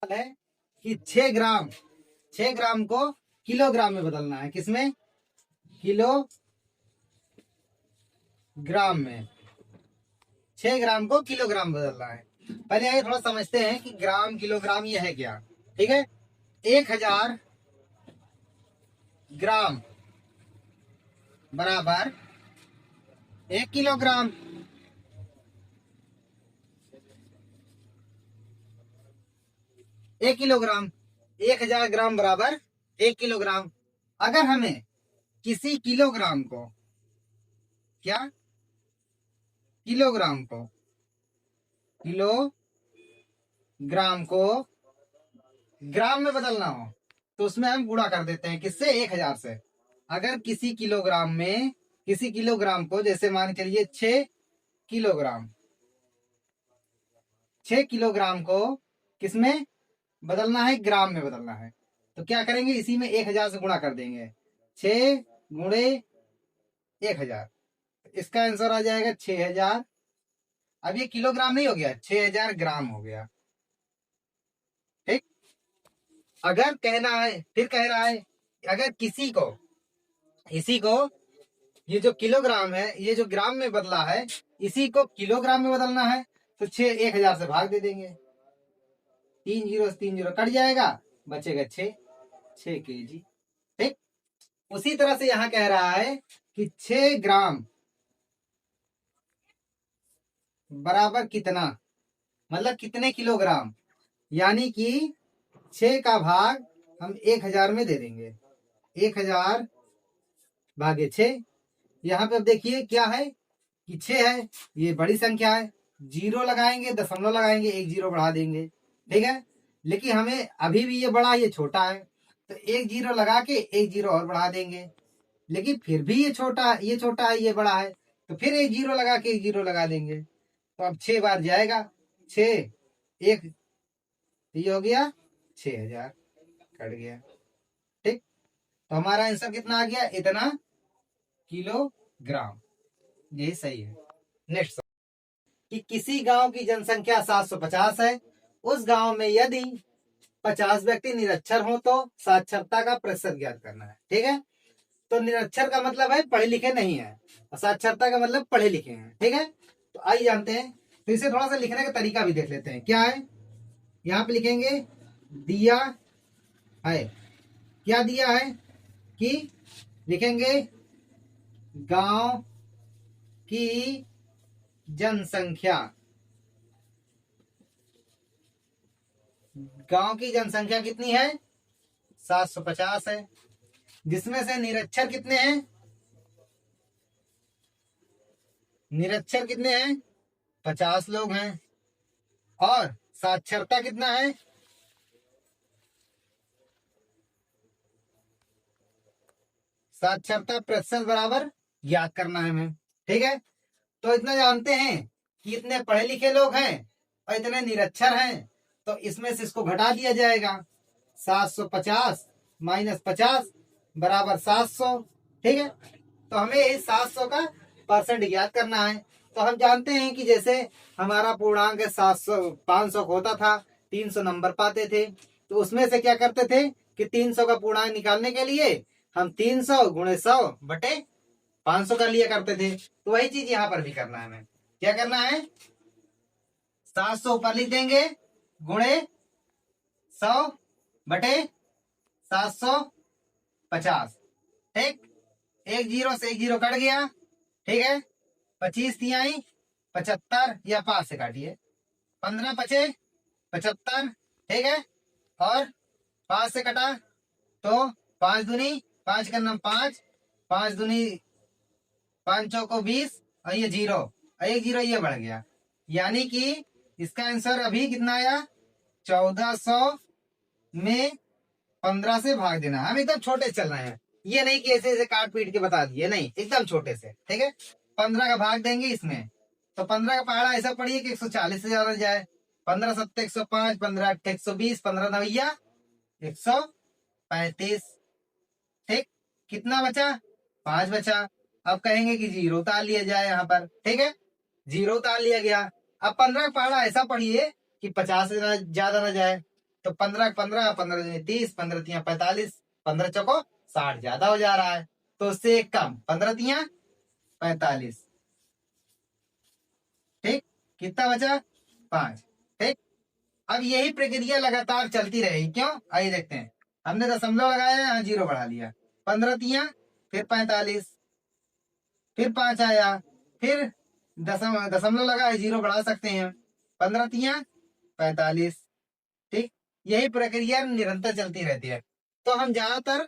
है कि 6 ग्राम, 6 ग्राम को किलोग्राम में बदलना है। किसमें? किलोग्राम में। 6 ग्राम को किलोग्राम बदलना है। पहले आइए थोड़ा समझते हैं कि ग्राम किलोग्राम ये है क्या। ठीक है, 1000 ग्राम बराबर 1 किलोग्राम। 1 किलोग्राम, 1000 ग्राम बराबर 1 किलोग्राम। अगर हमें किसी किलोग्राम को, क्या किलोग्राम को, किलोग्राम को ग्राम में बदलना हो तो उसमें हम गुणा कर देते हैं। किससे? 1000 से। अगर किसी किलोग्राम में, किसी किलोग्राम को, जैसे मान के चलिए 6 किलोग्राम, 6 किलोग्राम को किसमें बदलना है? ग्राम में बदलना है। तो क्या करेंगे? इसी में 1000 से गुणा कर देंगे। 6 × 1000, इसका आंसर आ जाएगा 6000। अब ये किलोग्राम नहीं हो गया, 6000 ग्राम हो गया। ठीक। अगर कहना है, फिर कह रहा है अगर किसी को, इसी को, ये जो किलोग्राम है ये जो ग्राम में बदला है, इसी को किलोग्राम में बदलना है तो 1000 से भाग दे देंगे। 3 जीरो से 3 जीरो कट जाएगा, बचेगा 6 kg। ठीक। उसी तरह से यहां कह रहा है कि 6 ग्राम बराबर कितना, मतलब कितने किलोग्राम, यानी कि 6 का भाग हम 1000 में दे देंगे। 1000 भागे 6। यहाँ पे अब देखिए क्या है कि 6 है, ये बड़ी संख्या है, जीरो लगाएंगे, दशमलव लगाएंगे, 1 जीरो बढ़ा देंगे। ठीक है, लेकिन हमें अभी भी ये बड़ा, ये छोटा है, तो 1 जीरो लगा के 1 जीरो और बढ़ा देंगे। लेकिन फिर भी ये छोटा, ये छोटा है, ये बड़ा है, तो फिर 1 जीरो लगा के 1 जीरो लगा देंगे। तो अब 6 बार जाएगा, 6 1, ये हो गया 6000, कट गया। ठीक। तो हमारा आंसर कितना आ गया? इतना किलोग्राम। यही सही है। नेक्स्ट, कि किसी गांव की जनसंख्या 750 है, उस गांव में यदि 50 व्यक्ति निरक्षर हो तो साक्षरता का प्रतिशत ज्ञात करना है। ठीक है, तो निरक्षर का मतलब है पढ़े लिखे नहीं है, और साक्षरता का मतलब पढ़े लिखे हैं। ठीक है, तो आइए जानते हैं। तो इसे थोड़ा सा लिखने का तरीका भी देख लेते हैं। क्या है? यहाँ पे लिखेंगे दिया है। क्या दिया है? कि लिखेंगे गांव की जनसंख्या, गांव की जनसंख्या कितनी है? 750 है, जिसमें से निरक्षर कितने हैं? निरक्षर कितने हैं? 50 लोग हैं। और साक्षरता कितना है? साक्षरता प्रतिशत बराबर ज्ञात करना है हमें। ठीक है, तो इतना जानते हैं कि इतने पढ़े लिखे लोग हैं और इतने निरक्षर हैं, तो इसमें से इसको घटा दिया जाएगा। 750 माइनस 50 बराबर 700। ठीक है, तो हमें इस 700 का परसेंट ज्ञात करना है। तो हम जानते हैं कि जैसे हमारा पूर्णांक 700, 500 होता था, 300 नंबर पाते थे, तो उसमें से क्या करते थे कि 300 का पूर्णांक निकालने के लिए हम 300 गुणे 100 बटे 500 कर लिया करते थे। तो वही चीज यहाँ पर भी करना है हमें। क्या करना है? 700 ऊपर लिख देंगे, गुणे 100 बटे 750। ठीक, 1 जीरो से 1 जीरो कट गया। ठीक है, 25 तिहाई 75, या 5 से काटिए, 15 पचे 75। ठीक है, और 5 से कटा तो 5 दूनी 5 का नाम 5, 5 दूनी 5 चौको 20, और ये जीरो, 1 जीरो ये बढ़ गया। यानी कि इसका आंसर अभी कितना आया? 1400 में 15 से भाग देना। हम एकदम छोटे चल रहे हैं, ये नहीं कि ऐसे ऐसे काट पीट के बता दिए, नहीं, एकदम छोटे से। ठीक है, 15 का भाग देंगे इसमें, तो 15 का पहाड़ा ऐसा पढ़िए कि 140 से ज्यादा जाए। 15 सत्ते 105, 15 अट्ठे 120, 15 नवैया 135। ठीक, कितना बचा? 5 बचा। अब कहेंगे कि जीरो उतार लिया जाए यहाँ पर। ठीक है, जीरो उतार लिया गया। अब 15 का पहाड़ा ऐसा पढ़िए कि 50 से ज्यादा ना जाए। तो 15 15 15 दूनी 30, 15 तिया 45, 15 चौको 60 ज्यादा हो जा रहा है, तो उससे एक कम, 15 तिया 45। ठीक, कितना बचा? 5। ठीक, अब यही प्रक्रिया लगातार चलती रहेगी। क्यों? आइए देखते हैं। हमने दशमलव लगाया, यहाँ 0 बढ़ा लिया, 15 तिया फिर 45, फिर 5 आया, फिर दशमलव लगा, 0 बढ़ा सकते हैं, 15 तिया 45। ठीक, यही प्रक्रिया निरंतर चलती रहती है। तो हम ज्यादातर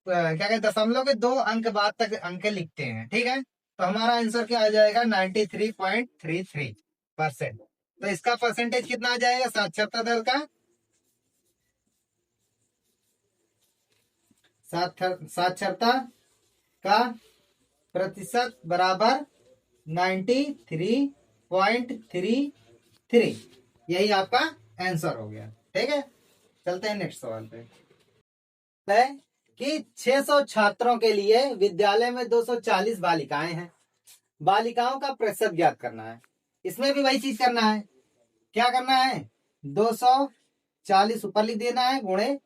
क्या कहते, दशमलव के 2 अंक बाद तक अंक लिखते हैं। ठीक है, तो हमारा आंसर क्या आ जाएगा? 93.33%। तो इसका परसेंटेज कितना आ जाएगा साक्षरता दर का? साक्षरता का प्रतिशत बराबर 93.33। यही आपका आंसर हो गया। ठीक है, चलते हैं नेक्स्ट सवाल पे। है कि 600 छात्रों के लिए विद्यालय में 240 बालिकाएं हैं, बालिकाओं का प्रतिशत ज्ञात करना है। इसमें भी वही चीज करना है। क्या करना है? 240 ऊपर लिख देना है, गुणे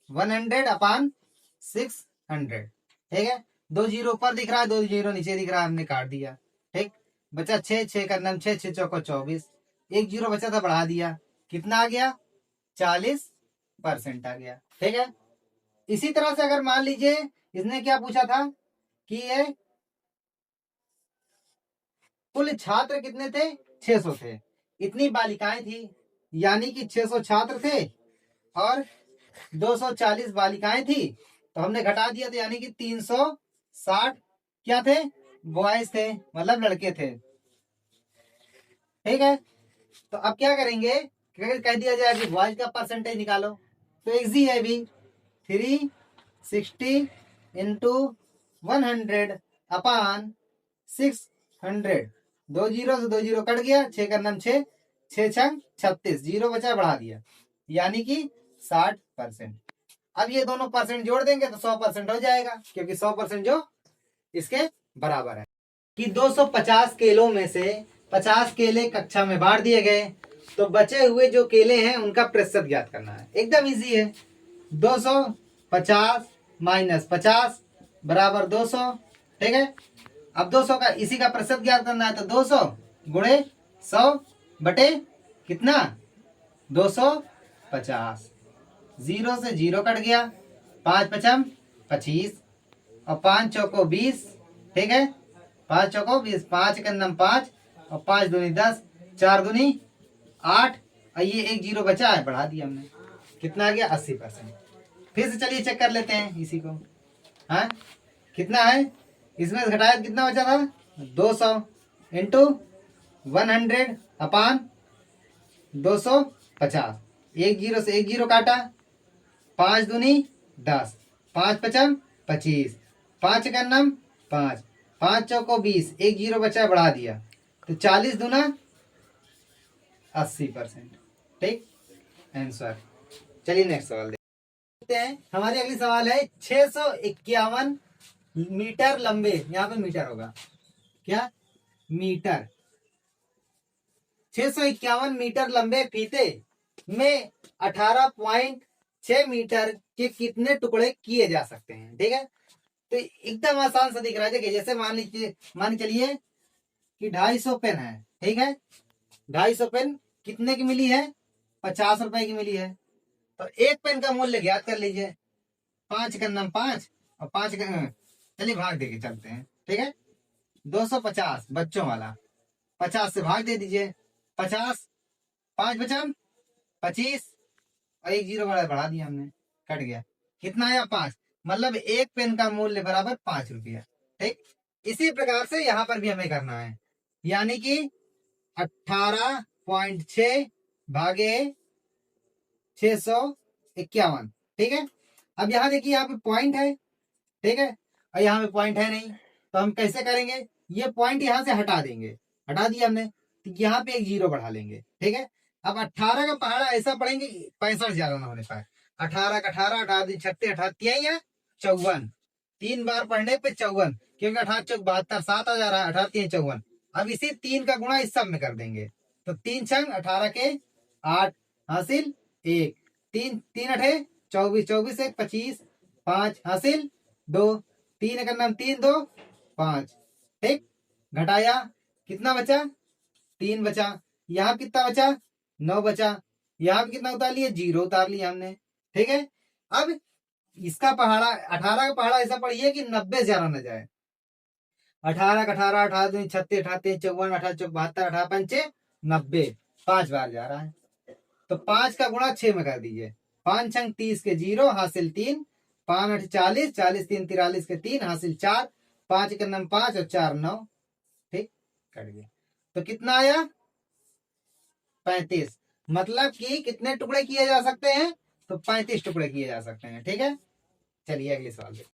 100/600। ठीक है, 2 जीरो ऊपर दिख रहा है, 2 जीरो नीचे दिख रहा है, हमने काट दिया। ठीक, बचा 6, 6 का नाम 6, 6 चौको 24, 1 जीरो बचा था, बढ़ा दिया, कितना आ गया? 40% आ गया। ठीक है, इसी तरह से अगर मान लीजिए इसने क्या पूछा था कि ये कुल छात्र कितने थे? 600 थे, इतनी बालिकाएं थी, यानी कि 600 छात्र थे और 240 बालिकाएं थी, तो हमने घटा दिया, तो यानी कि 360 क्या थे? बॉयज थे, मतलब लड़के थे। ठीक है, तो अब क्या करेंगे? कह दिया जाए कि बॉयज का परसेंटेज निकालो, तो इजी है भी, 360 इंटू 100/600। 2 जीरो से 2 जीरो कट गया, 6 का नाम 6, 6 छंग 36, जीरो बचा, बढ़ा दिया, यानी कि 60%। अब ये दोनों परसेंट जोड़ देंगे तो 100% हो जाएगा, क्योंकि 100% जो इसके बराबर है। कि 250 केलों में से 50 केले कक्षा में बांट दिए गए, तो बचे हुए जो केले हैं उनका प्रतिशत ज्ञात करना है। एकदम इजी है, 250 माइनस 50 बराबर 200। ठीक है, अब 200 का इसी का प्रतिशत ज्ञात करना है, तो 200 गुणे 100 बटे कितना? 250। 0 से 0 कट गया, 5 पचम 25 और 5 चौको 20। ठीक है, 5 चौको 20, 5 का नाम 5 और 5 दूनी 10, 4 दूनी 8 और ये 1 जीरो बचा है, बढ़ा दिया हमने, कितना आ गया? 80%। फिर से चलिए चेक कर लेते हैं इसी को। हाँ, कितना है? इसमें से घटाया कितना बचा था? 200 इंटू 100/250। 1 जीरो से 1 जीरो काटा, 5 दूनी 10, 5 पचम 25, 5 का नाम 5, 5 चौको 20, 1 जीरो बचा, बढ़ा दिया, तो 40 दूना 80%। ठीक, आंसर। चलिए नेक्स्ट सवाल देखते हैं। हमारी अगली सवाल है 651 मीटर लंबे, यहाँ पे मीटर होगा क्या? मीटर। 651 मीटर लंबे फीते में 18.6 मीटर के कितने टुकड़े किए जा सकते हैं? ठीक है, तो एकदम आसान सा दिख रहा है। जैसे मान चलिए कि 250 पेन है। ठीक है, 250 पेन कितने की मिली है? 50 रुपए की मिली है। तो एक पेन का मूल्य ज्ञात कर लीजिए, 5 का नाम 5 और 5 का, चलिए भाग देके चलते हैं। ठीक है, 250 बच्चों वाला, 50 से भाग दे दीजिए, 50, 5 बचा 25 और 1 जीरो बढ़ा दिया हमने, कट गया, कितना आया? 5। मतलब एक पेन का मूल्य बराबर 5 रुपया। ठीक, इसी प्रकार से यहाँ पर भी हमें करना है, यानी कि 18.6 भागे 651। ठीक है, अब यहाँ देखिए, यहाँ पे पॉइंट है। ठीक है, और यहाँ पे पॉइंट है नहीं, तो हम कैसे करेंगे? ये पॉइंट यहाँ से हटा देंगे, हटा दिया हमने, तो यहाँ पे 1 जीरो बढ़ा लेंगे। ठीक है, अब 18 का पहाड़ा ऐसा पढ़ेंगे 65 ज्यादा ना होने पाए। 18 का 18, 18 36, 18 54, 3 बार पढ़ने पे 54, क्योंकि 18 चौक 72, 7 आ जा रहा है, 18 3 54। अब इसी 3 का गुणा इस सब में कर देंगे, तो 3 छंग 18 के 8 हासिल 1, तीन तीन अठे 24, 24 एक 25, 5 हासिल 2, 3 का नाम 3 2 5। ठीक, घटाया कितना बचा? 3 बचा। यहाँ कितना बचा? 9 बचा। यहाँ पे कितना उतार लिया? 0 उतार लिया हमने। ठीक है, अब इसका पहाड़ा 18 का पहाड़ा ऐसा पढ़िए कि 90 से ज्यादा न जाए। 18 का 18, 18 36, 38 54, 18 72, 18 पंचे 90, 5 बार जा रहा है। तो 5 का गुणा 6 में कर दीजिए। 5 छंग 30 के 0 हासिल 3, 5 8 40, 40 3 43 के 3 हासिल 4, 5 का नम 5 और 4 9। ठीक, कट गया। तो कितना आया? 35। मतलब कि कितने टुकड़े किए जा सकते हैं? तो 35 टुकड़े किए जा सकते हैं। ठीक है, चलिए अगले सवाल देखिए।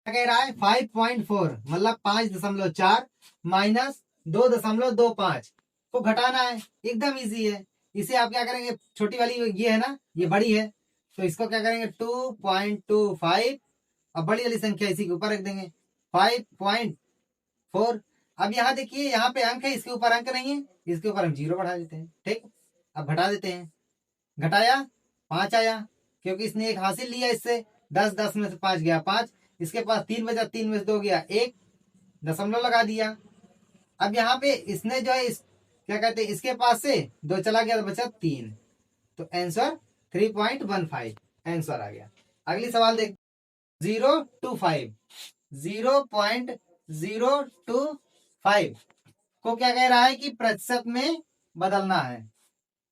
कह रहा है 5.4 मतलब 5.4 माइनस 2.25 को घटाना है। एकदम इजी है। इसे आप क्या करेंगे? छोटी वाली ये है ना, ये बड़ी है, तो इसको क्या करेंगे? 2.25 और बड़ी वाली संख्या इसी के ऊपर रख देंगे 5.4। अब यहाँ देखिए, यहाँ पे अंक है, इसके ऊपर अंक नहीं है, इसके ऊपर हम 0 बढ़ा देते हैं। ठीक, अब घटा देते हैं। घटाया 5 आया, क्योंकि इसने एक हासिल लिया इससे। 10 10 में से 5 गया 5, इसके पास 3 बचा, 3 में से 2 गया 1, दशमलव लगा दिया। अब यहाँ पे इसने जो है इस क्या कहते हैं, इसके पास से 2 चला गया तो बचा 3, तो आंसर 3.15 आंसर आ गया। अगली सवाल देख 025 0.025 को क्या कह रहा है कि प्रतिशत में बदलना है।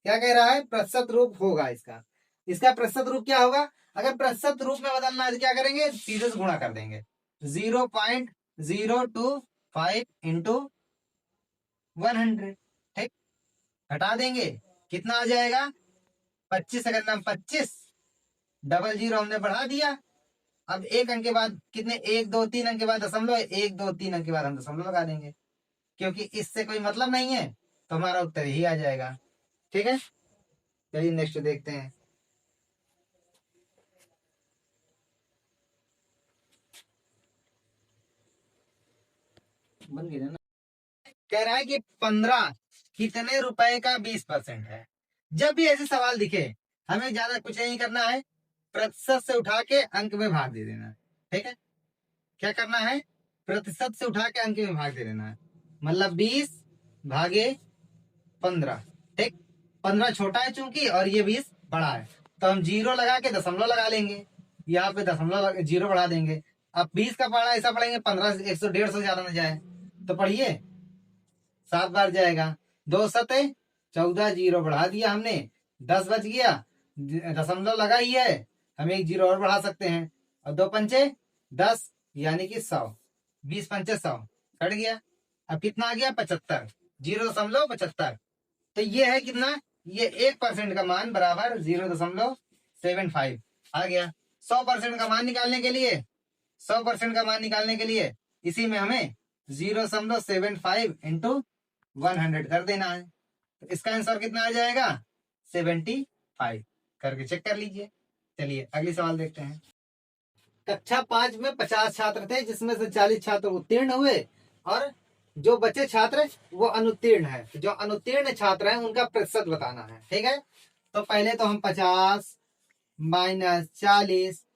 क्या कह रहा है? प्रतिशत रूप होगा इसका। इसका प्रतिशत रूप क्या होगा? अगर प्रतिशत रूप में बदलना है तो क्या करेंगे? सीधे से गुणा कर देंगे। 0.025 इंटू 100। ठीक, घटा देंगे, कितना आ जाएगा? 25 अगर नाम 25, डबल 0 हमने बढ़ा दिया। अब एक अंक के बाद कितने? 1 2 3 अंक के बाद दशमलव, 1 2 3 अंक के बाद हम दशमलव लगा देंगे, क्योंकि इससे कोई मतलब नहीं है, तो हमारा उत्तर ही आ जाएगा। ठीक है, चलिए नेक्स्ट देखते हैं। बन गया ना। कह रहा है कि 15 कितने रुपए का 20% है। जब भी ऐसे सवाल दिखे, हमें ज्यादा कुछ नहीं करना है, प्रतिशत से उठा के अंक में भाग दे देना है। ठीक है, क्या करना है? प्रतिशत से उठा के अंक में भाग दे देना है। मतलब 20 भागे 15। ठीक, 15 छोटा है चूंकि, और ये 20 बड़ा है, तो हम 0 लगा के दशमलव लगा लेंगे। यहाँ पे दशमलव 0 बढ़ा देंगे। अब 20 का पढ़ा ऐसा पढ़ेंगे 15 100 150 ज्यादा न जाए, तो पढ़िए 7 बार जाएगा। 2 सते 14, 0 बढ़ा दिया हमने, 10 बच गया, दशमलव लगा ही है, हम एक 0 और बढ़ा सकते हैं, और 2 पंचे 10 यानी कि 100, 20 पंचे 100 कट गया। अब कितना आ गया? 75, 0.75। तो ये है कितना? ये 1% का मान बराबर 0.75 आ गया। 100% का मान निकालने के लिए, 100% का मान निकालने के लिए इसी में हमें 0.75 इंटू 100 कर देना है। तो इसका आंसर कितना आ जाएगा? 75 करके चेक कर लीजिए। चलिए अगली सवाल देखते हैं। कक्षा 5 में 50 छात्र थे, जिसमें से 40 छात्र उत्तीर्ण हुए और जो बचे छात्र वो अनुत्तीर्ण है। जो अनुत्तीर्ण छात्र हैं उनका प्रतिशत बताना है। ठीक है, तो पहले तो हम 50 माइनस 40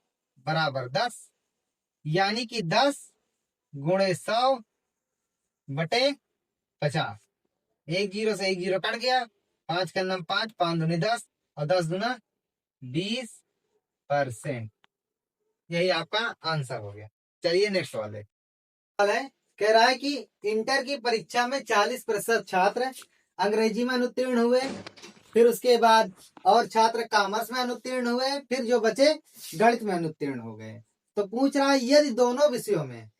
बराबर 10, यानी कि 10 गुणे 100 बटे 50। एक 0 से एक 0 कट गया, 5 का नाम 5, 5 दूनी 10 और 10 दूना 20%। यही आपका आंसर हो गया। चलिए नेक्स्ट सवाल है। कह रहा है कि इंटर की परीक्षा में 40% छात्र अंग्रेजी में अनुत्तीर्ण हुए, फिर उसके बाद और छात्र कॉमर्स में अनुत्तीर्ण हुए, फिर जो बचे गणित में अनुत्तीर्ण हो गए। तो पूछ रहा है यदि दोनों विषयों में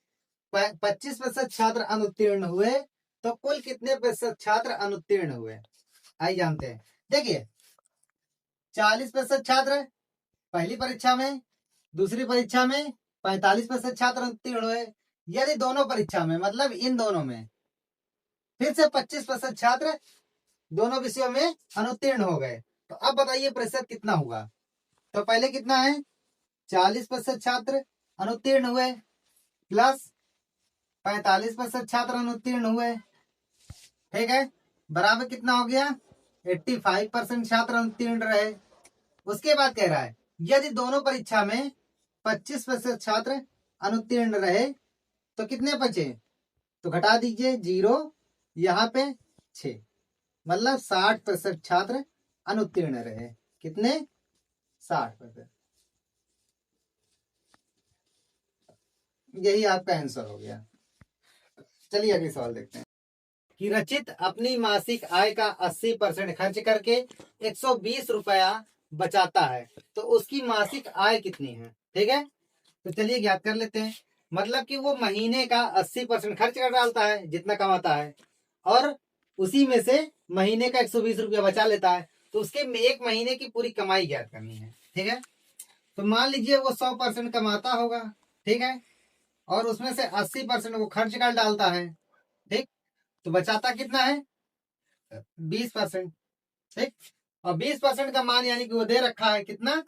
25% छात्र अनुत्तीर्ण हुए तो कुल कितने प्रतिशत छात्र अनुत्तीर्ण हुए? आइए जानते हैं। देखिए 40% छात्र पहली परीक्षा में, दूसरी परीक्षा में 45% छात्र उत्तीर्ण हुए। यदि दोनों परीक्षा में मतलब इन दोनों में फिर से 25% छात्र दोनों विषयों में अनुत्तीर्ण हो गए, तो अब बताइए प्रतिशत कितना हुआ? तो पहले कितना है? 40% छात्र अनुत्तीर्ण हुए प्लस 45% छात्र अनुत्तीर्ण हुए। ठीक है, बराबर कितना हो गया? 85% छात्र अनुत्तीर्ण रहे। उसके बाद कह रहा है यदि दोनों परीक्षा में 25% छात्र अनुत्तीर्ण रहे तो कितने बचे, तो घटा दीजिए 0, यहाँ पे 6, मतलब 60% छात्र अनुत्तीर्ण रहे। कितने, 60%। यही आपका आंसर हो गया। चलिए अगले सवाल देखते हैं कि रचित अपनी मासिक आय का 80% खर्च करके 120 रुपया बचाता है तो उसकी मासिक आय कितनी है। ठीक है, तो चलिए ज्ञात कर लेते हैं। मतलब कि वो महीने का 80% खर्च कर डालता है जितना कमाता है, और उसी में से महीने का 120 रुपया बचा लेता है, तो उसके एक महीने की पूरी कमाई ज्ञात करनी है। ठीक है, तो मान लीजिए वो 100% कमाता होगा, ठीक है, और उसमें से 80% वो खर्च कर डालता है। ठीक, तो बचाता कितना है, 20%। ठीक, और 20% का मान यानी कि वो दे रखा है कितना,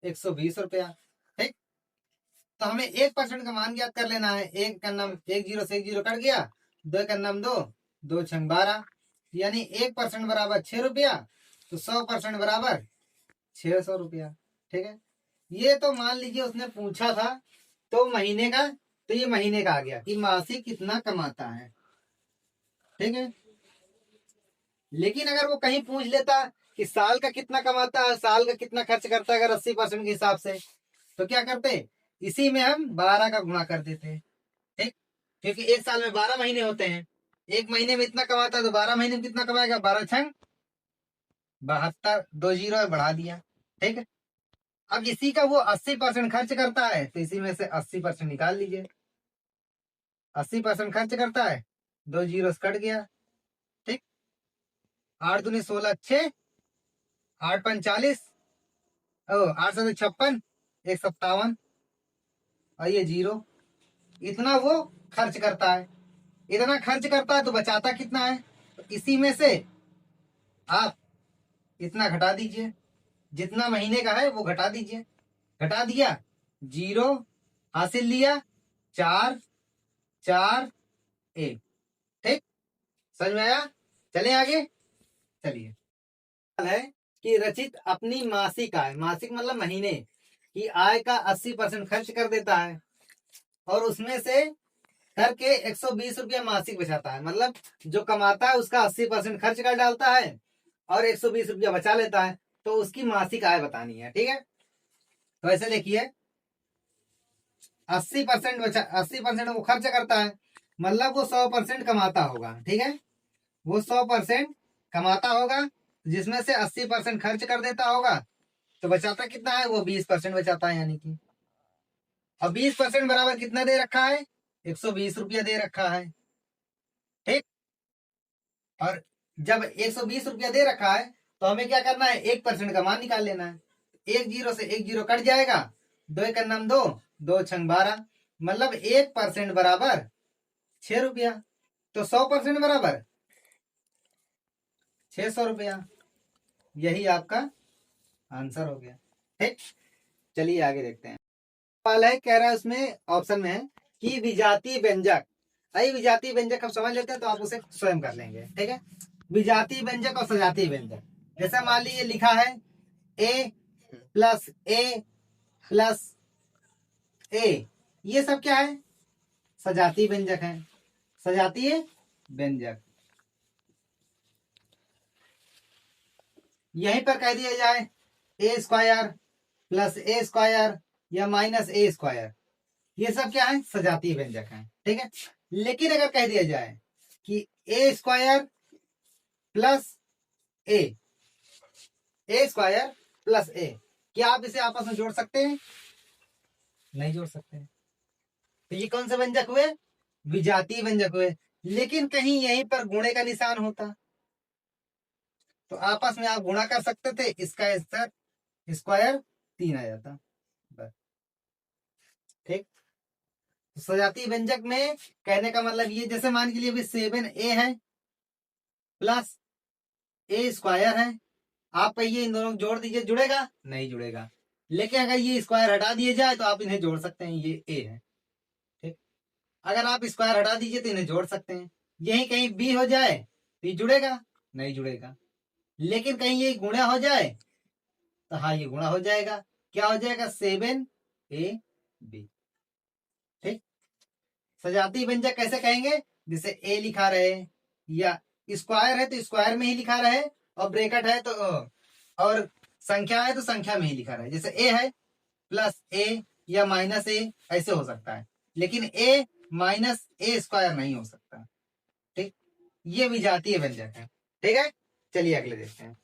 120 रुपया। ठीक, तो हमें 1% का मान ज्ञात कर लेना है। एक का नाम 1 जीरो से 1 जीरो कट गया, 2 का नाम 2, 2 छंग 12, यानी 1% बराबर 6 रुपया, तो 100% बराबर 600 रुपया। ठीक है, ये तो मान लीजिए उसने पूछा था तो महीने का, तो ये महीने का आ गया कि मासिक कितना कमाता है। ठीक है, लेकिन अगर वो कहीं पूछ लेता कि साल का कितना कमाता है, साल का कितना खर्च करता है, अगर 80% के हिसाब से, तो क्या करते, इसी में हम 12 का गुणा कर देते। ठीक, क्योंकि एक साल में 12 महीने होते हैं, एक महीने में इतना कमाता है तो 12 महीने में कितना कमाएगा, 12 छंग 72, 2 जीरो बढ़ा दिया। ठीक है, अब इसी का वो 80% खर्च करता है तो इसी में से 80% निकाल लीजिए। 80% खर्च करता है, 2 जीरो कट गया। ठीक, 8 दूनी 16, 6, 8 पंच 40, 8 सौ 56, 157, और ये 0। इतना वो खर्च करता है, इतना खर्च करता है तो बचाता कितना है, तो इसी में से आप इतना घटा दीजिए, जितना महीने का है वो घटा दीजिए। घटा दिया, 0 हासिल लिया, 4 4 1। ठीक, समझ में आया। चले आगे, चलिए है कि रचित अपनी मासिक आय, मासिक मतलब महीने की आय का 80% खर्च कर देता है और उसमें से करके 120 रुपया मासिक बचाता है। मतलब जो कमाता है उसका 80% खर्च कर डालता है और 120 रुपया बचा लेता है, तो उसकी मासिक आय बतानी है। ठीक है, तो ऐसे देखिए 80% बचा, 80% वो खर्च करता है, मतलब वो 100% कमाता होगा। ठीक है, वो 100% कमाता होगा जिसमें से 80% खर्च कर देता होगा, तो बचाता कितना है, वो 20% बचाता है। यानी कि अब 20% बराबर कितना दे रखा है, 120 रुपया दे रखा है। ठीक, और जब 120 रुपया दे रखा है तो हमें क्या करना है, 1% का मान निकाल लेना है। 1 जीरो से 1 जीरो कट जाएगा, 2 का नाम 2, 2 छंग 12, मतलब 1% बराबर 6 रुपया, तो 100% बराबर 600 रुपया। यही आपका आंसर हो गया। ठीक, चलिए आगे देखते हैं। सवाल है, कह रहा है उसमें ऑप्शन में है कि विजातीय व्यंजक, अरे विजातीय व्यंजक हम समझ लेते हैं तो आप उसे स्वयं कर लेंगे। ठीक है, विजातीय व्यंजक और सजातीय व्यंजक, जैसा मान लीजिए लिखा है ए प्लस ए प्लस ए, ये सब क्या है, सजातीय व्यंजक है। सजातीय व्यंजक, यहीं पर कह दिया जाए ए स्क्वायर प्लस ए स्क्वायर या माइनस ए स्क्वायर, ये सब क्या है, सजातीय व्यंजक है। ठीक है, लेकिन अगर कह दिया जाए कि ए स्क्वायर प्लस ए, ए स्क्वायर प्लस ए, क्या आप इसे आपस में जोड़ सकते हैं, नहीं जोड़ सकते हैं, तो ये कौन से व्यंजक हुए, विजातीय व्यंजक हुए। लेकिन कहीं यहीं पर गुणे का निशान होता तो आपस में आप गुणा कर सकते थे, इसका स्क्वायर 3 आ जाता बस। ठीक, तो सजातीय व्यंजक में कहने का मतलब ये, जैसे मान के लिए 7a है प्लस ए स्क्वायर है, आप कहिए इन दोनों को जोड़ दीजिए, जुड़ेगा, नहीं जुड़ेगा। लेकिन अगर ये स्क्वायर हटा दिए जाए तो आप इन्हें जोड़ सकते हैं, ये ए है। ठीक, अगर आप स्क्वायर हटा दीजिए तो इन्हें जोड़ सकते हैं। यही कहीं बी हो जाए तो ये जुड़ेगा, नहीं जुड़ेगा। लेकिन कहीं ये गुणा हो जाए तो हाँ ये गुणा हो जाएगा, क्या हो जाएगा 7ab। ठीक, सजातीय व्यंजक कैसे कहेंगे, जैसे ए लिखा रहे या स्क्वायर है तो स्क्वायर में ही लिखा रहे, और ब्रैकेट है तो और संख्या है तो संख्या में ही लिखा रहे, जैसे ए है प्लस ए या माइनस ए ऐसे हो सकता है, लेकिन ए माइनस ए स्क्वायर नहीं हो सकता। ठीक, ये विजातीय व्यंजक है। ठीक है, चलिए अगले देखते हैं।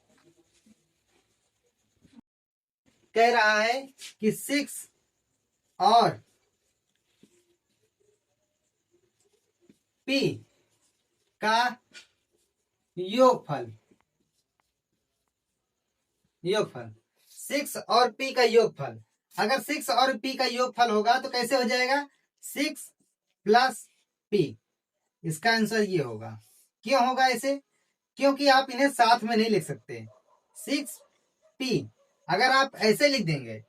कह रहा है कि 6 और p का योगफल, 6 और p का योगफल, अगर 6 और p का योगफल होगा तो कैसे हो जाएगा 6 प्लस p, इसका आंसर ये होगा। क्यों होगा ऐसे, क्योंकि आप इन्हें साथ में नहीं लिख सकते। 6p अगर आप ऐसे लिख देंगे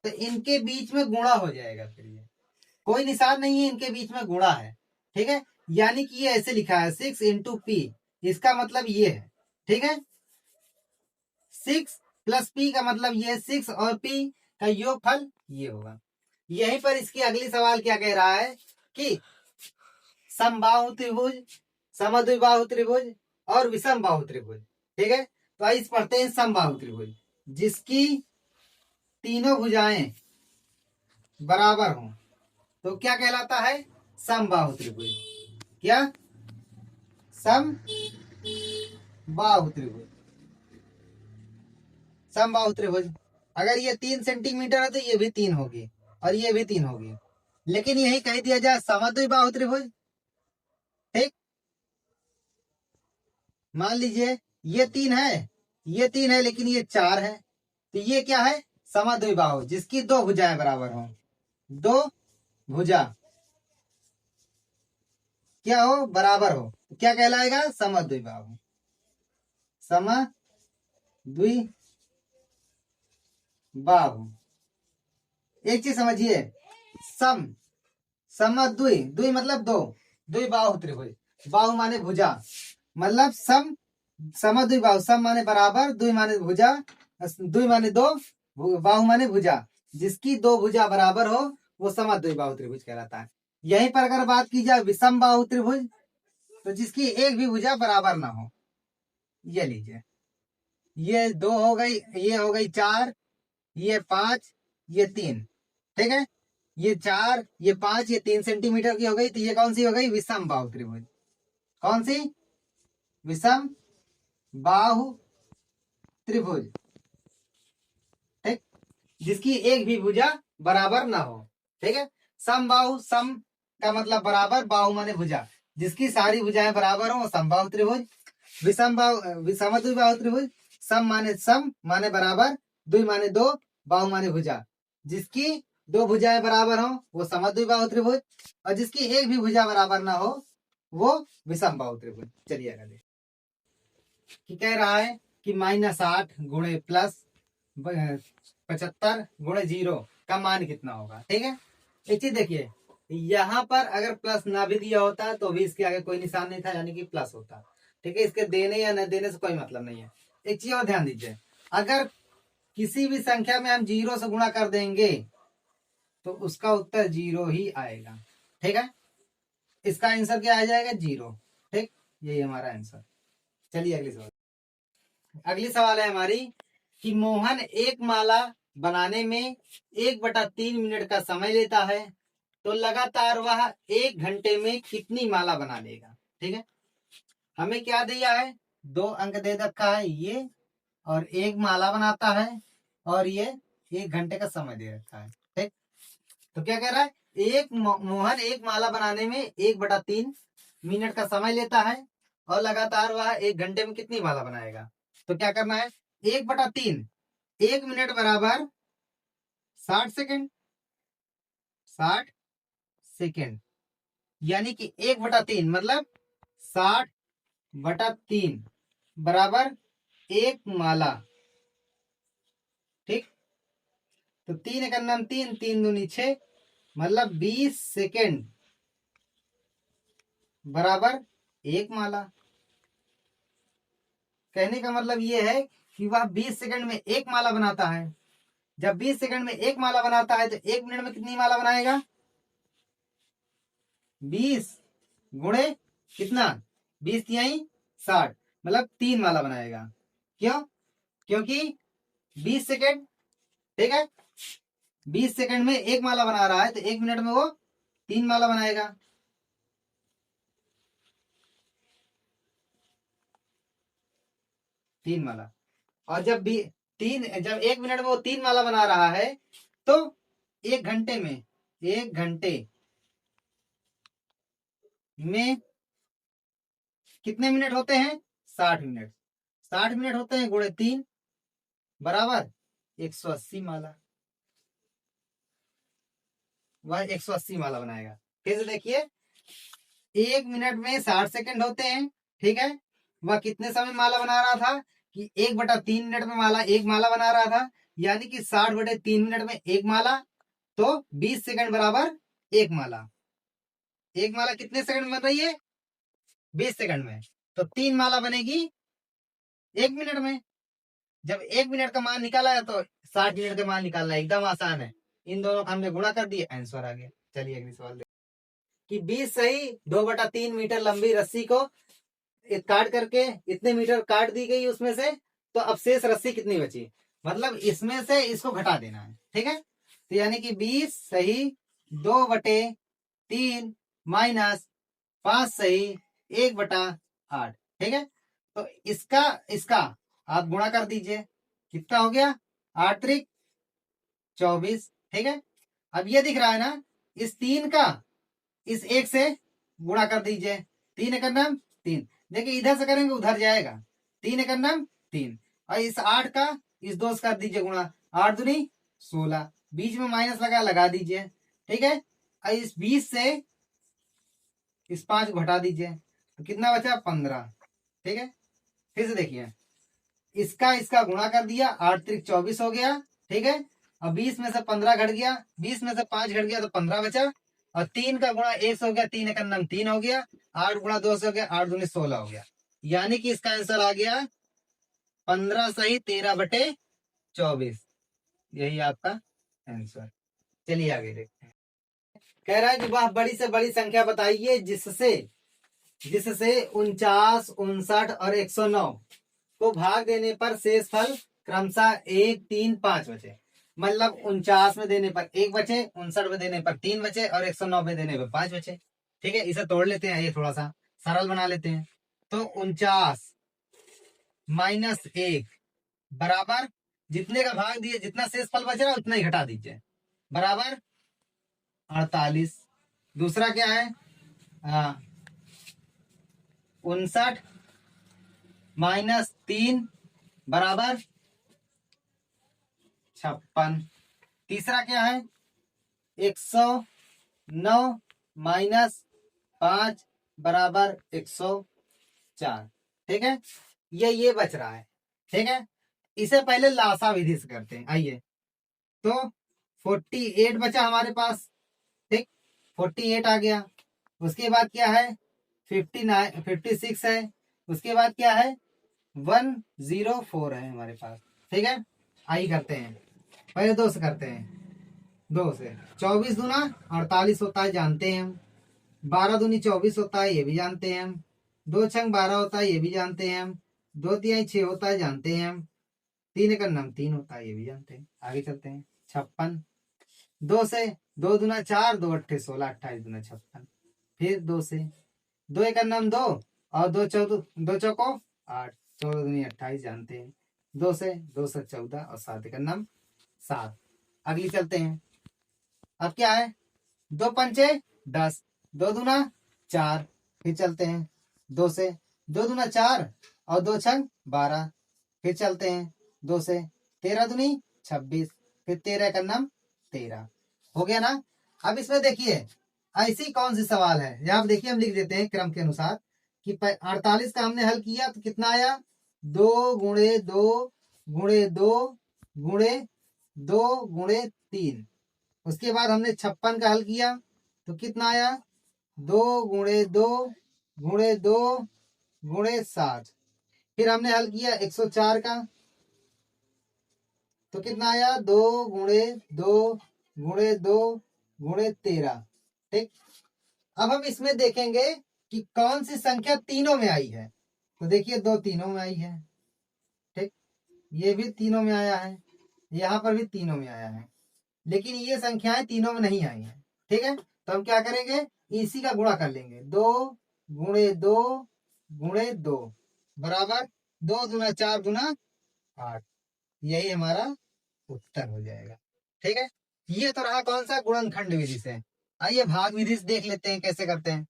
तो इनके बीच में गुणा हो जाएगा, फिर ये कोई निशान नहीं है, इनके बीच में गुणा है। ठीक है, यानी कि ये ऐसे लिखा है 6 इंटू पी, इसका मतलब ये है। ठीक है, 6 प्लस पी का मतलब ये 6 और पी का योगफल ये होगा। यहीं पर इसकी अगली सवाल क्या कह रहा है कि समबाहु त्रिभुज, समद्विबाहु त्रिभुज और विषम बाहु त्रिभुज। ठीक है, तो आइए पढ़ते हैं समबाहु त्रिभुज, जिसकी तीनों भुजाएं बराबर हों तो क्या कहलाता है समबाहु त्रिभुज। क्या, सम बाहु त्रिभुज। समबाहु त्रिभुज, अगर ये 3 सेंटीमीटर है तो ये भी 3 होगी और ये भी 3 होगी, लेकिन यही कह दिया जाए समद्विबाहु त्रिभुज। ठीक, मान लीजिए ये 3 है, ये 3 है, लेकिन ये 4 है, तो ये क्या है समद्विबाहु, जिसकी दो भुजाएं बराबर हों। दो भुजा क्या हो, बराबर हो, तो क्या कहलाएगा समद्विबाहु। समद्विबाहु, एक चीज समझिए, सम समद्वि, द्वि मतलब दो, द्विबाहु त्रिभुज, बाहु माने भुजा, मतलब सम समद्विबाहु, सम माने बराबर, द्वि माने भुजा, द्वि माने दो, बाहु माने भुजा, जिसकी दो भुजा बराबर हो वो समद्विबाहु त्रिभुज कहलाता है। यहीं पर अगर बात की जाए विषम बाहु त्रिभुज, तो जिसकी एक भी भुजा बराबर ना हो। ये लीजिए, ये 2 हो गई, ये हो गई 4, ये 5, ये 3। ठीक है, ये 4, ये 5, ये 3 सेंटीमीटर की हो गई, तो ये कौन सी हो गई विषम बाहु त्रिभुज। कौन सी, विषम बाहु त्रिभुज। ठीक, जिसकी एक भी भुजा बराबर ना हो। ठीक है, समबाहु, सम का मतलब बराबर, बाहु माने भुजा, जिसकी सारी भुजाएं बराबर हो समबाहु त्रिभुज। विषम बाहु, समद्विबाहु त्रिभुज, सम माने बराबर, द्वि माने दो, बाहु माने भुजा, जिसकी दो भुजाएं बराबर हो वो समद्विबाहु त्रिभुज, और जिसकी एक भी भुजा बराबर ना हो वो विषम बाहु त्रिभुज। चलिए आगे, कि कह रहा है कि -8 गुणे प्लस 75 गुणे 0 का मान कितना होगा। ठीक है, एक चीज देखिए, यहाँ पर अगर प्लस ना भी दिया होता तो भी इसके आगे कोई निशान नहीं था, यानी कि प्लस होता। ठीक है, इसके देने या न देने से कोई मतलब नहीं है। एक चीज और ध्यान दीजिए, अगर किसी भी संख्या में हम 0 से गुणा कर देंगे तो उसका उत्तर 0 ही आएगा। ठीक है, इसका आंसर क्या आ जाएगा 0। ठीक, यही हमारा आंसर। चलिए अगली सवाल, अगली सवाल है हमारी कि मोहन एक माला बनाने में 1/3 मिनट का समय लेता है, तो लगातार वह 1 घंटे में कितनी माला बना लेगा। ठीक है, हमें क्या दिया है, 2 अंक दे रखा है ये, और एक माला बनाता है, और ये 1 घंटे का समय दे रखा है। ठीक, तो क्या कह रहा है, मोहन एक माला बनाने में 1/3 मिनट का समय लेता है, और लगातार वह 1 घंटे में कितनी माला बनाएगा। तो क्या करना है, 1/3, 1 मिनट बराबर 60 सेकेंड, 60 सेकेंड, यानी कि 1/3 मतलब 60/3 बराबर 1 माला। ठीक, तो 3 का नाम 3, 3 दूनी 6, मतलब 20 सेकेंड बराबर 1 माला। कहने का मतलब ये है कि वह 20 सेकंड में एक माला बनाता है। जब 20 सेकंड में एक माला बनाता है तो 1 मिनट में कितनी माला बनाएगा? 20 गुणे कितना? 20 तिहाई 60, मतलब 3 माला बनाएगा। क्यों? क्योंकि 20 सेकंड, ठीक है, 20 सेकंड में एक माला बना रहा है तो 1 मिनट में वो 3 माला बनाएगा। तीन माला। और जब 1 मिनट में वो 3 माला बना रहा है तो 1 घंटे में कितने मिनट होते हैं? 60 मिनट। 60 मिनट होते हैं गुणे 3 बराबर 180 माला। वह 180 माला बनाएगा। फिर से देखिए, 1 मिनट में 60 सेकंड होते हैं, ठीक है। वह कितने समय माला बना रहा था? कि 1/3 मिनट में एक माला बना रहा था, यानी कि 60/3 मिनट में एक माला, तो 20 सेकंड बराबर एक माला। एक माला कितने सेकंड में बन रही है? 20 सेकंड में। तो 3 माला बनेगी 1 मिनट में। जब 1 मिनट का मान निकाला है तो 60 मिनट का मान निकालना एकदम आसान है। इन दोनों का हमने गुणा कर दिया, आंसर आ गया। चलिए अगली सवाल कि 20 सही 2/3 मीटर लंबी रस्सी को काट करके इतने मीटर काट दी गई उसमें से, तो अब शेष रस्सी कितनी बची? मतलब इसमें से इसको घटा देना है, ठीक है। तो यानी कि 20 सही 2/3 माइनस 5 सही 1/8, ठीक है। तो इसका इसका आप गुणा कर दीजिए, कितना हो गया? 8 त्रिक 24, ठीक है। अब ये दिख रहा है ना, इस 3 का इस 1 से गुणा कर दीजिए। 3 एकम नाम 3, देखिए इधर से करेंगे उधर जाएगा। 3 एकम नाम 3, और इस 8 का इस 2 से कर दीजिए गुणा, 8 दूनी 16, बीच में माइनस लगा दीजिए, ठीक है। और इस 20 से इस 5 को घटा दीजिए तो कितना बचा? 15, ठीक है। फिर से देखिए, इसका इसका गुणा कर दिया, 8 त्रिक 24 हो गया, ठीक है। और 20 में से 15 घट गया, 20 में से 5 घट गया तो 15 बचा। और 3 का गुणा 1 से हो गया, 3 एकम नाम 3 हो गया, 8 गुणा 2 से हो गया, 8 दूनी 16 हो गया। यानी कि इसका आंसर आ गया 15 सही 13/24। यही आपका आंसर। चलिए आगे देखते हैं। कह रहा है कि वह बड़ी से बड़ी संख्या बताइए जिससे जिससे 49, 59 और 109 को भाग देने पर शेष फल क्रमशः 1, 3, 5 बचे। मतलब 49 में देने पर 1 बचे, 59 में देने पर 3 बचे, और 109 में देने पर 5 बचे, ठीक है। इसे तोड़ लेते हैं, ये थोड़ा सा सरल बना लेते हैं। तो 49 माइनस 1 बराबर, जितने का भाग दिए जितना शेष फल बच रहा है उतना ही घटा दीजिए, बराबर 48। दूसरा क्या है? 59 माइनस 3 बराबर 56। तीसरा क्या है? 109 माइनस 5 बराबर 104, ठीक है। ये बच रहा है, ठीक है। इसे पहले लासा विधि से करते हैं, आइए। तो 48 बचा हमारे पास, ठीक, 48 आ गया। उसके बाद क्या है? 56 है। उसके बाद क्या है? 104 है हमारे पास, ठीक है। आई करते हैं, पहले 2 से करते हैं। 2 से 24 दूना 48 होता है, जानते हैं हम। 12 दूनी 24 होता है, ये भी जानते हैं हम। 2 छंग 12 होता है, ये भी जानते हैं हम। 2 तिहाई 6 होता है, जानते हैं हम। 3 एकम नाम 3 होता है, ये भी जानते हैं। आगे चलते हैं। 56 2 से 2 दूना 4, 2 अट्ठे 16, 28 दूना 56। फिर 2 से 2 एकम नाम 2, और 2 चौको 8, 14 दूनी 28, जानते हैं। 2 से 2 से 14, और 7 एकम नाम 7। अगली चलते हैं। अब क्या है? 2 पंचे 10, 2 दूना 4। फिर चलते हैं 2 से 2 दूना 4, और 2 छंग 12। फिर चलते हैं 2 से 13 दूनी 26, फिर 13 का नाम 13। हो गया ना? अब इसमें देखिए ऐसी कौन सी सवाल है, यहाँ देखिए हम लिख देते हैं क्रम के अनुसार कि 48 का हमने हल किया तो कितना आया? 2 गुणे 2 गुणे 2 गुणे 2 गुणे 3। उसके बाद हमने 56 का हल किया तो कितना आया? 2 गुणे 2 गुणे 2 गुणे 7। फिर हमने हल किया 104 का तो कितना आया, 2 × 2 × 2 × 13। ठीक, अब हम इसमें देखेंगे कि कौन सी संख्या तीनों में आई है। तो देखिए 2 तीनों में आई है, ठीक, ये भी तीनों में आया है, यहाँ पर भी तीनों में आया है, लेकिन ये संख्याएं तीनों में नहीं आई हैं। ठीक है, तो हम क्या करेंगे, इसी का गुणा कर लेंगे। 2 × 2 × 2 बराबर 2 × 4 × 8, यही हमारा उत्तर हो जाएगा। ठीक है, ये तो रहा कौन सा, गुणनखंड विधि से। आइए भाग विधि से देख लेते हैं कैसे करते हैं।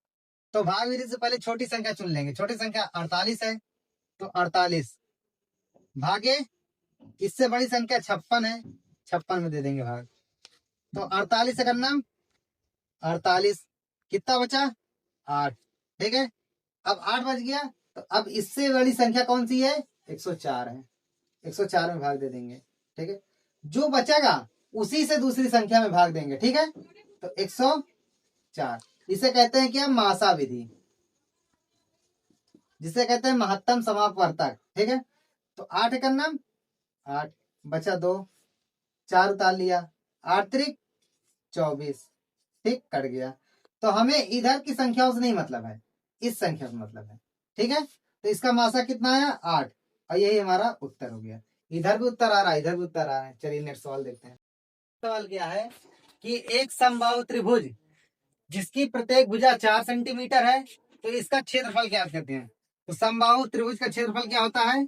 तो भाग विधि से पहले छोटी संख्या चुन लेंगे। छोटी संख्या 48 है, तो 48 भागे इससे बड़ी संख्या 56 है, 56 में दे देंगे भाग। तो 48 से करना 48, कितना बचा, 8। ठीक है, अब 8 बच गया, तो अब इससे बड़ी संख्या कौन सी है, 104 है, 104 में भाग दे देंगे। ठीक है, जो बचेगा उसी से दूसरी संख्या में भाग देंगे। ठीक है, तो 104, इसे कहते हैं क्या, मासा विधि, जिसे कहते हैं महत्तम समापवर्तक। ठीक है, तो 8 करना 8 बचा 2, 4 उतार लिया, 8 त्रिक 24। ठीक, कट गया। तो हमें इधर की संख्याओं से नहीं मतलब है, इस संख्या से मतलब है। ठीक है, तो इसका मासा कितना आया, 8, और यही हमारा उत्तर हो गया। इधर भी उत्तर आ रहा है, इधर भी उत्तर आ रहा है। चलिए नेक्स्ट सवाल देखते हैं। सवाल क्या है कि एक समबाहु त्रिभुज जिसकी प्रत्येक भुजा 4 सेंटीमीटर है, तो इसका क्षेत्रफल क्या कहते हैं। तो समबाहु त्रिभुज का क्षेत्रफल क्या होता है,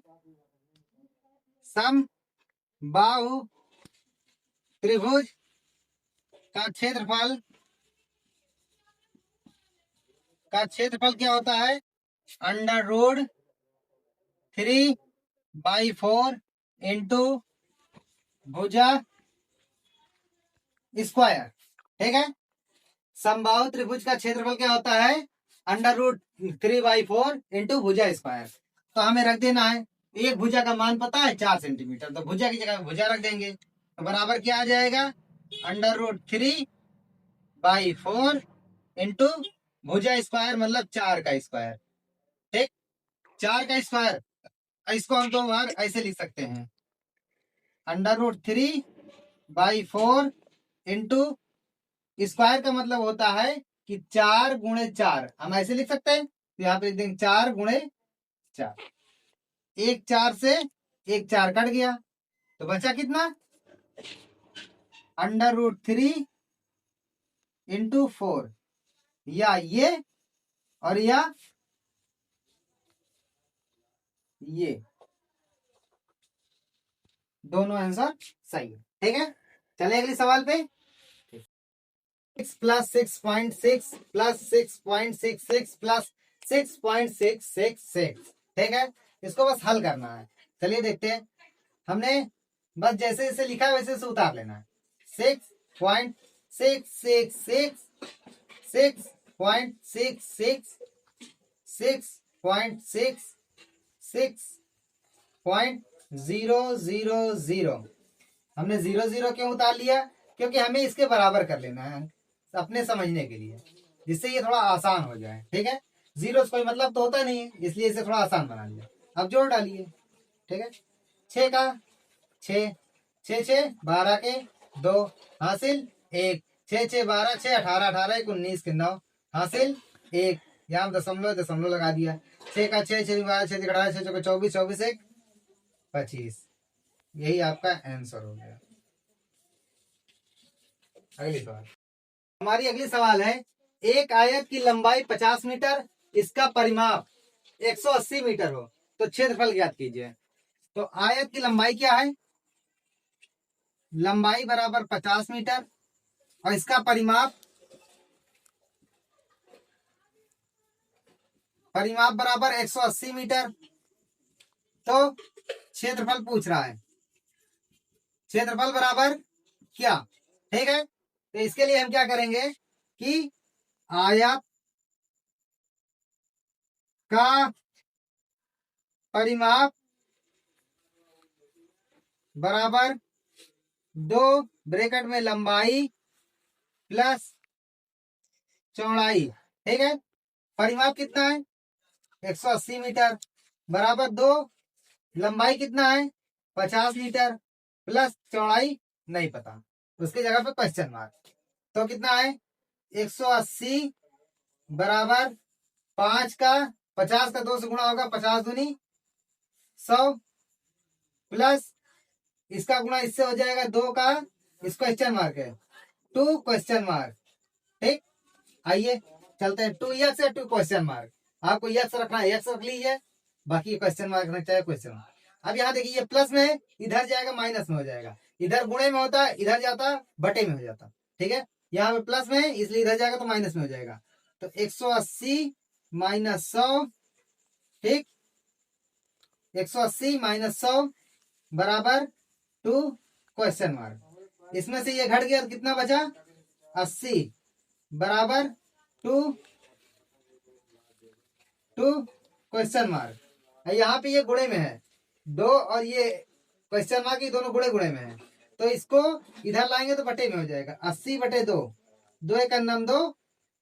समबाहु त्रिभुज का क्षेत्रफल क्या होता है, √3/4 इंटू भुजा स्क्वायर। ठीक है, समबाहु त्रिभुज का क्षेत्रफल क्या होता है, √3/4 इंटू भुजा स्क्वायर। तो हमें रख देना है, एक भुजा का मान पता है 4 सेंटीमीटर, तो भुजा की जगह भुजा रख देंगे। तो बराबर क्या आ जाएगा, √3/4 इंटू भुजा स्क्वायर मतलब 4 का स्क्वायर। ठीक, 4 का स्क्वायर, इसको हम 2 बार ऐसे लिख सकते हैं, √3/4 इंटू स्क्वायर का मतलब होता है कि 4 × 4, हम ऐसे लिख सकते हैं। तो यहाँ पे लिख देंगे 4 × 4, एक 4 से एक 4 कट गया, तो बचा कितना, √3 इंटू 4, या ये और या ये, दोनों आंसर सही है। ठीक है, चले अगले सवाल पे। 6 + 6.6 + 6.66 + 6.666। ठीक है, इसको बस हल करना है। चलिए देखते हैं, हमने बस जैसे जैसे लिखा है वैसे से उतार लेना है। 6.666 6.66 6.666.000। हमने 0 क्यों उतार लिया, क्योंकि हमें इसके बराबर कर लेना है अपने समझने के लिए, जिससे ये थोड़ा आसान हो जाए। ठीक है, 0 से कोई मतलब तो होता नहीं है, इसलिए इसे थोड़ा आसान बना लिया। अब जोड़ डालिए। ठीक है, 6 का 6, 6 6 12 के 2 हासिल 1, 6 6 12 6 18 18 1 19 के 9 हासिल 1, यहाँ दशमलव लगा दिया। 6 का 6 6 12 6 18 6 24 24 1 25, यही आपका आंसर हो गया। अगली सवाल, हमारी अगली सवाल है, एक आयत की लंबाई 50 मीटर, इसका परिमाप 180 मीटर हो, तो क्षेत्रफल ज्ञात कीजिए। तो आयत की लंबाई क्या है, लंबाई बराबर 50 मीटर और इसका परिमाप बराबर 180 मीटर। तो क्षेत्रफल पूछ रहा है, क्षेत्रफल बराबर क्या। ठीक है, तो इसके लिए हम क्या करेंगे कि आयत का परिमाप बराबर 2 ब्रैकेट में लंबाई प्लस चौड़ाई। ठीक है, परिमाप कितना है 180 मीटर, बराबर 2, लंबाई कितना है 50 मीटर, प्लस चौड़ाई नहीं पता, उसकी जगह पे क्वेश्चन मार्क। तो कितना है 180 बराबर 5 का 50 का 2 से गुणा होगा, 50 दूनी 100 प्लस इसका गुणा इससे हो जाएगा 2 का, इस क्वेश्चन मार्क है 2 क्वेश्चन मार्क। ठीक, आइए चलते हैं 2x या 2 क्वेश्चन मार्क। आपको x रखना है x रख लीजिए, बाकी क्वेश्चन मार्क रखना चाहिए क्वेश्चन मार्क। अब यहाँ देखिए ये प्लस में है, इधर जाएगा माइनस में हो जाएगा, इधर गुणे में होता है, इधर जाता बटे में हो जाता। ठीक है, यहाँ पे प्लस में है इसलिए इधर जाएगा तो माइनस में हो जाएगा। तो 180 माइनस 100, ठीक, 180 माइनस 100 बराबर 2 क्वेश्चन मार्क। इसमें से ये घट गया तो कितना बचा 80 बराबर 2 क्वेश्चन मार्क। यहाँ पे ये गुणे में है 2 और ये क्वेश्चन मार्क, ये दोनों गुणे गुणे में है, तो इसको इधर लाएंगे तो बटे में हो जाएगा 80 बटे 2, 2 एक अन्नम 2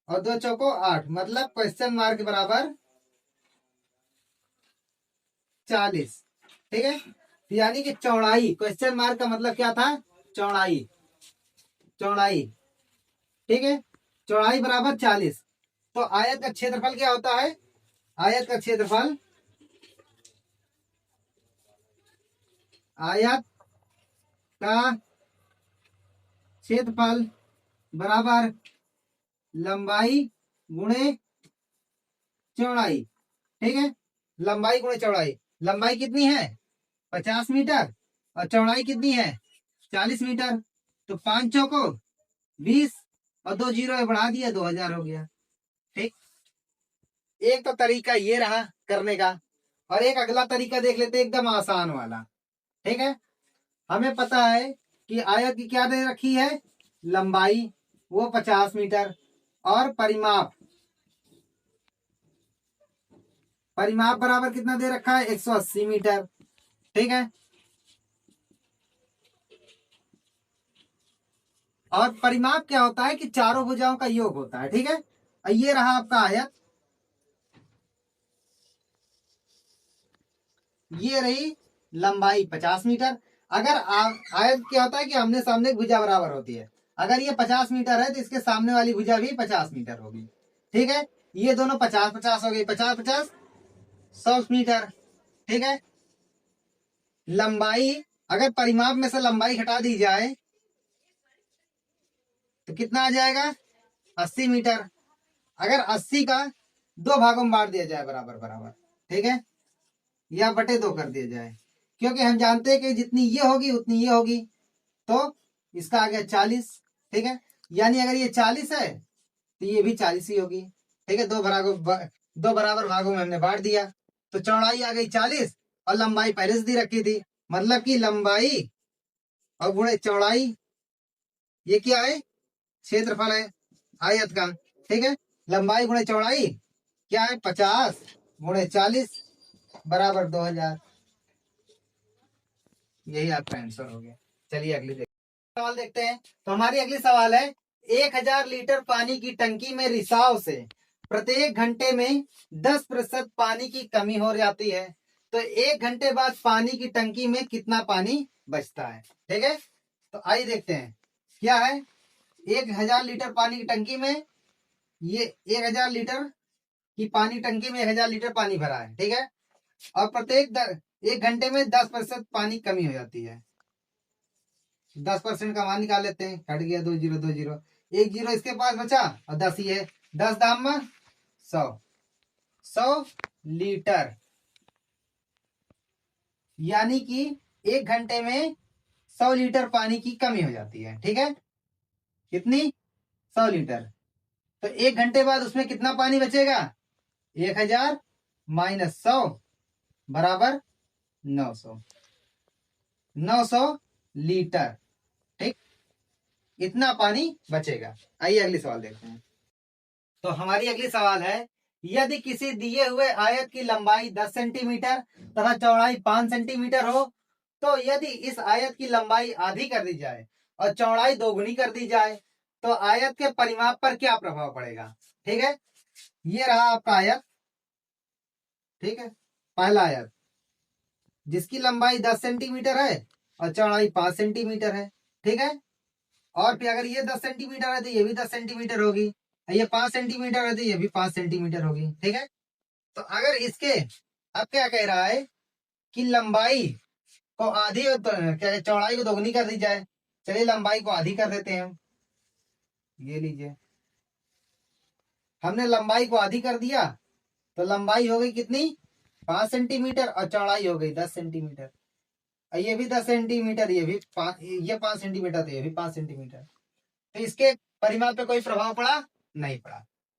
और 2 चौको 8, मतलब क्वेश्चन मार्क के बराबर 40। ठीक है, यानी कि चौड़ाई, क्वेश्चन मार्क का मतलब क्या था चौड़ाई, चौड़ाई। ठीक है, चौड़ाई बराबर 40। तो आयत का क्षेत्रफल क्या होता है, आयत का क्षेत्रफल, आयत का क्षेत्रफल बराबर लंबाई गुणे चौड़ाई। ठीक है, लंबाई गुणे चौड़ाई, लंबाई कितनी है 50 मीटर और चौड़ाई कितनी है 40 मीटर, तो 5 चौको 20 और 2 जीरो बढ़ा दिया 2000 हो गया। ठीक, एक तो तरीका ये रहा करने का, और एक अगला तरीका देख लेते एकदम आसान वाला। ठीक है, हमें पता है कि आयत की क्या दे रखी है लंबाई, वो 50 मीटर, और परिमाप, परिमाप बराबर कितना दे रखा है 180 मीटर। ठीक है, और परिमाप क्या होता है कि चारों भुजाओं का योग होता है। ठीक है, ये रहा आपका आयत, ये रही लंबाई 50 मीटर। अगर आयत क्या होता है कि आमने सामने भुजा बराबर होती है, अगर ये 50 मीटर है तो इसके सामने वाली भुजा भी 50 मीटर होगी। ठीक है, ये दोनों 50-50 हो गई, 50-50 100 मीटर। ठीक है, लंबाई, अगर परिमाप में से लंबाई हटा दी जाए तो कितना आ जाएगा 80 मीटर। अगर 80 का 2 भागों में बांट दिया जाए बराबर बराबर, ठीक है, या बटे 2 कर दिया जाए, क्योंकि हम जानते हैं कि जितनी ये होगी उतनी ये होगी, तो इसका आ गया 40। ठीक है, यानी अगर ये 40 है तो ये भी 40 ही होगी। ठीक है, 2 बराबर भागों में हमने बांट दिया, तो चौड़ाई आ गई 40 और लंबाई पहले से दी रखी थी, मतलब कि लंबाई और गुणे चौड़ाई, ये क्या है क्षेत्रफल है आयत का। ठीक है, लंबाई गुणे चौड़ाई क्या है 50 गुणे 40 बराबर 2000, यही आपका आंसर हो गया। चलिए अगली सवाल देखते हैं। तो हमारी अगली सवाल है 1000 लीटर पानी की टंकी में रिसाव से प्रत्येक घंटे में 10% पानी की कमी हो जाती है, तो 1 घंटे बाद पानी की टंकी में कितना पानी बचता है। ठीक है, तो आइए देखते हैं क्या है। 1000 लीटर पानी की टंकी में, ये 1000 लीटर की पानी टंकी में 1000 लीटर पानी भरा है। ठीक है, और प्रत्येक 1 घंटे में 10% पानी कमी हो जाती है। 10% का मान निकाल लेते हैं, कट गया 2 जीरो 2 जीरो, 1 जीरो इसके पास बचा और 10 ही है, 10 दाम में 100 लीटर, यानी कि 1 घंटे में 100 लीटर पानी की कमी हो जाती है। ठीक है, कितनी 100 लीटर, तो 1 घंटे बाद उसमें कितना पानी बचेगा 1000 माइनस 100 बराबर 900 लीटर। ठीक, इतना पानी बचेगा। आइए अगली सवाल देखते हैं। तो हमारी अगली सवाल है, यदि किसी दिए हुए आयत की लंबाई 10 सेंटीमीटर तथा चौड़ाई 5 सेंटीमीटर हो, तो यदि इस आयत की लंबाई आधी कर दी जाए और चौड़ाई दोगुनी कर दी जाए तो आयत के परिमाप पर क्या प्रभाव पड़ेगा। ठीक है, ये रहा आपका आयत। ठीक है, पहला आयत जिसकी लंबाई 10 सेंटीमीटर है और चौड़ाई 5 सेंटीमीटर है। ठीक है, और फिर अगर ये 10 सेंटीमीटर है तो ये भी 10 सेंटीमीटर होगी, ये 5 सेंटीमीटर है तो ये भी 5 सेंटीमीटर होगी। ठीक है, तो अगर इसके अब क्या कह रहा है कि लंबाई को आधी तो क्या चौड़ाई को दोगुनी कर दी जाए। चलिए लंबाई को आधी कर देते हैं हम। ये लीजिए, हमने लंबाई को आधी कर दिया तो लंबाई हो गई कितनी, 5 सेंटीमीटर, और चौड़ाई हो गई 10 सेंटीमीटर। ये भी 10 सेंटीमीटर, ये भी 5, ये 5 सेंटीमीटर, तो ये भी 5 सेंटीमीटर। तो इसके परिमाप पे कोई प्रभाव पड़ा नहीं पड़ा।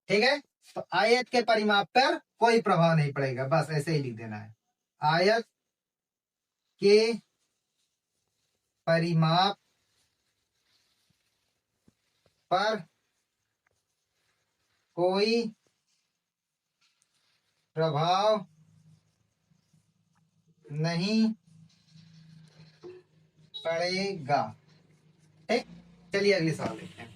ठीक है, तो आयत के परिमाप पर कोई प्रभाव नहीं पड़ेगा, बस ऐसे ही लिख देना है। आयत के परिमाप पर कोई प्रभाव नहीं पड़ेगा। ठीक, चलिए अगले सवाल देखते हैं।